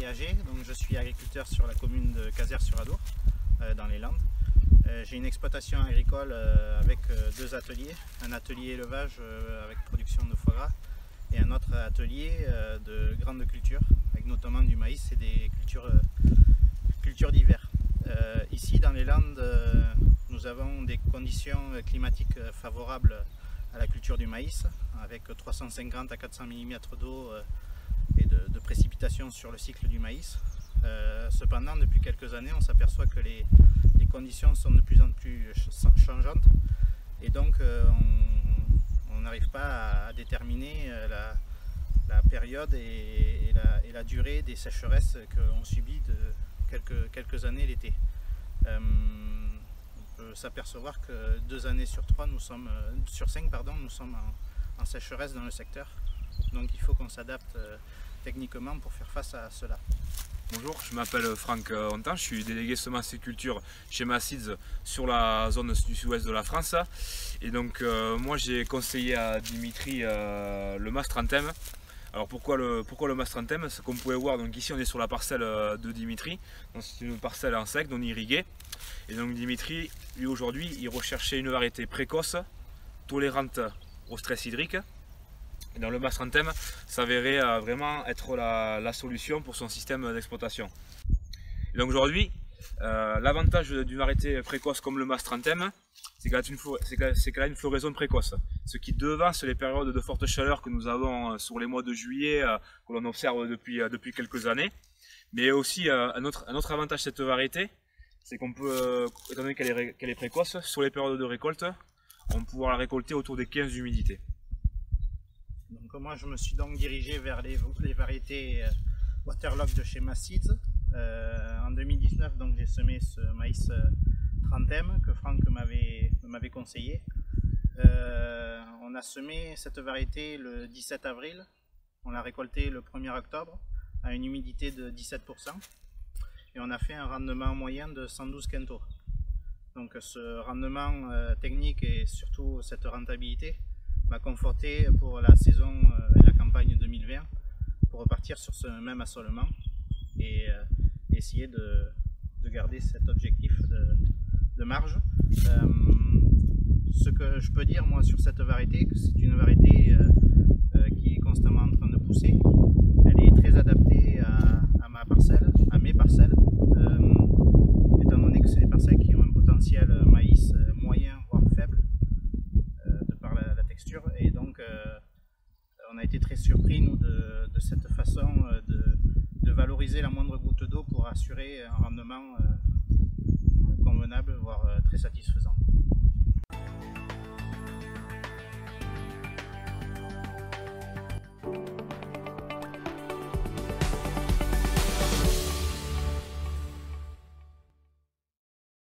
Agé, donc je suis agriculteur sur la commune de Cazières-sur-Adour, dans les Landes. J'ai une exploitation agricole avec deux ateliers, un atelier élevage avec production de foie gras et un autre atelier de grande culture, avec notamment du maïs et des cultures d'hiver. Ici dans les Landes, nous avons des conditions climatiques favorables à la culture du maïs, avec 350 à 400 mm d'eau et de précipitations sur le cycle du maïs. Cependant, depuis quelques années, on s'aperçoit que les conditions sont de plus en plus changeantes et donc on n'arrive pas à déterminer la période et la durée des sécheresses qu'on subit de quelques années l'été. On peut s'apercevoir que 2 années sur 5, nous sommes en sécheresse dans le secteur. Donc il faut qu'on s'adapte techniquement pour faire face à cela. Bonjour, je m'appelle Franck Hontan, je suis délégué semences et culture chez Maseeds sur la zone du sud-ouest de la France. Et donc moi j'ai conseillé à Dimitri le Mastranthème. Alors pourquoi le Mastranthème? Ce qu'on pouvait voir, donc ici on est sur la parcelle de Dimitri, c'est une parcelle en sec non irriguée. Et donc Dimitri, lui aujourd'hui, il recherchait une variété précoce, tolérante au stress hydrique. Et dans le Mastranthème s'avérait vraiment être la solution pour son système d'exploitation. Donc aujourd'hui, l'avantage d'une variété précoce comme le Mastranthème, c'est qu'elle a une floraison précoce, ce qui devance les périodes de forte chaleur que nous avons sur les mois de juillet, que l'on observe depuis quelques années. Mais aussi un autre avantage de cette variété, c'est qu'on peut, étant donné qu'elle est précoce, sur les périodes de récolte, on peut pouvoir la récolter autour des 15 humidités. Donc moi je me suis donc dirigé vers les variétés Waterlock de chez Maseeds. En 2019 j'ai semé ce maïs Tranthème que Franck m'avait conseillé. On a semé cette variété le 17 avril, on l'a récolté le 1er octobre à une humidité de 17% et on a fait un rendement moyen de 112 quintaux. Donc ce rendement technique et surtout cette rentabilité m'a conforté pour la saison et la campagne 2020 pour repartir sur ce même assolement et essayer de garder cet objectif de marge. Ce que je peux dire moi sur cette variété, c'est une variété qui est constamment en train de pousser. Elle est très adaptée à mes parcelles, étant donné que c'est des parcelles qui ont un potentiel maïs moyen voire faible de par la texture, et donc on a été très surpris nous de cette façon de valoriser la moindre goutte d'eau pour assurer un rendement convenable voire très satisfaisant.